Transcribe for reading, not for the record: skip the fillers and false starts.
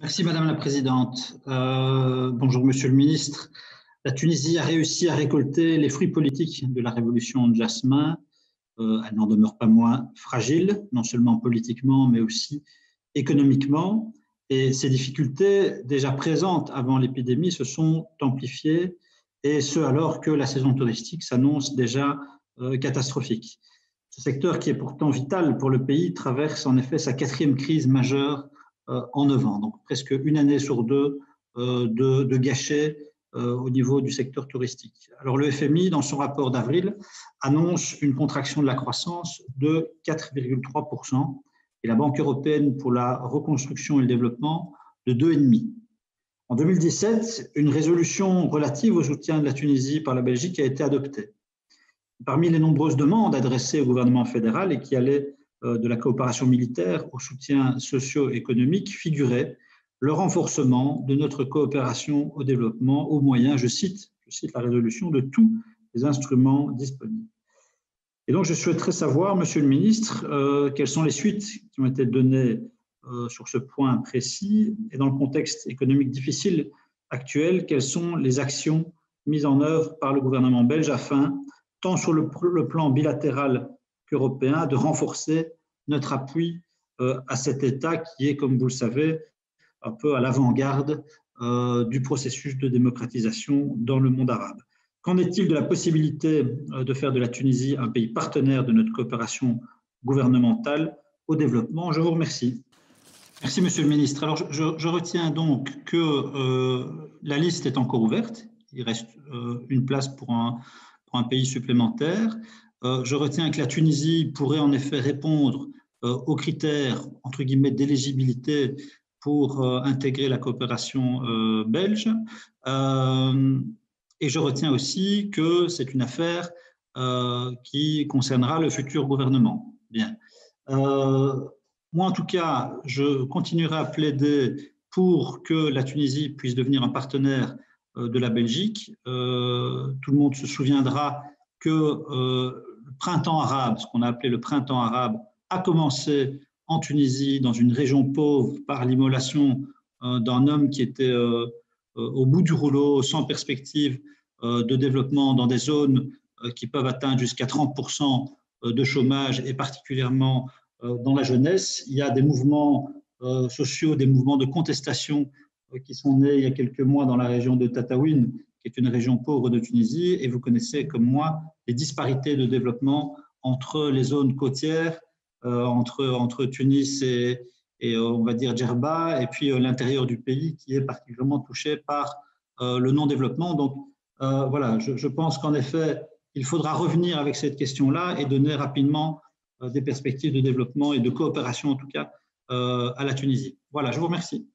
Merci Madame la Présidente. Bonjour Monsieur le Ministre. La Tunisie a réussi à récolter les fruits politiques de la révolution de Jasmin. Elle n'en demeure pas moins fragile, non seulement politiquement, mais aussi économiquement. Et ces difficultés, déjà présentes avant l'épidémie, se sont amplifiées, et ce alors que la saison touristique s'annonce déjà catastrophique. Ce secteur, qui est pourtant vital pour le pays, traverse en effet sa quatrième crise majeure en 9 ans, donc presque une année sur deux de gâchets au niveau du secteur touristique. Alors le FMI, dans son rapport d'avril, annonce une contraction de la croissance de 4,3% et la Banque européenne pour la reconstruction et le développement de 2,5%. En 2017, une résolution relative au soutien de la Tunisie par la Belgique a été adoptée. Parmi les nombreuses demandes adressées au gouvernement fédéral et qui allaient de la coopération militaire au soutien socio-économique figurait le renforcement de notre coopération au développement au moyen, je cite la résolution, de tous les instruments disponibles. Et donc je souhaiterais savoir, Monsieur le Ministre, quelles sont les suites qui ont été données sur ce point précis et dans le contexte économique difficile actuel, quelles sont les actions mises en œuvre par le gouvernement belge afin, tant sur le plan bilatéral qu'européen, de renforcer notre appui à cet État qui est, comme vous le savez, un peu à l'avant-garde du processus de démocratisation dans le monde arabe. Qu'en est-il de la possibilité de faire de la Tunisie un pays partenaire de notre coopération gouvernementale au développement? Je vous remercie. Merci, Monsieur le Ministre. Alors, je retiens donc que la liste est encore ouverte. Il reste une place pour un pays supplémentaire. Je retiens que la Tunisie pourrait en effet répondre aux critères, entre guillemets, d'éligibilité pour intégrer la coopération belge. Et je retiens aussi que c'est une affaire qui concernera le futur gouvernement. Bien. Moi, en tout cas, je continuerai à plaider pour que la Tunisie puisse devenir un partenaire de la Belgique. Tout le monde se souviendra que le printemps arabe, ce qu'on a appelé le printemps arabe, a commencé en Tunisie, dans une région pauvre, par l'immolation d'un homme qui était au bout du rouleau, sans perspective de développement, dans des zones qui peuvent atteindre jusqu'à 30% de chômage, et particulièrement dans la jeunesse. Il y a des mouvements sociaux, des mouvements de contestation qui sont nés il y a quelques mois dans la région de Tataouine, qui est une région pauvre de Tunisie, et vous connaissez comme moi les disparités de développement entre les zones côtières, entre Tunis et on va dire Djerba, et puis l'intérieur du pays qui est particulièrement touché par le non-développement. Donc voilà, je pense qu'en effet, il faudra revenir avec cette question-là et donner rapidement des perspectives de développement et de coopération, en tout cas, à la Tunisie. Voilà, je vous remercie.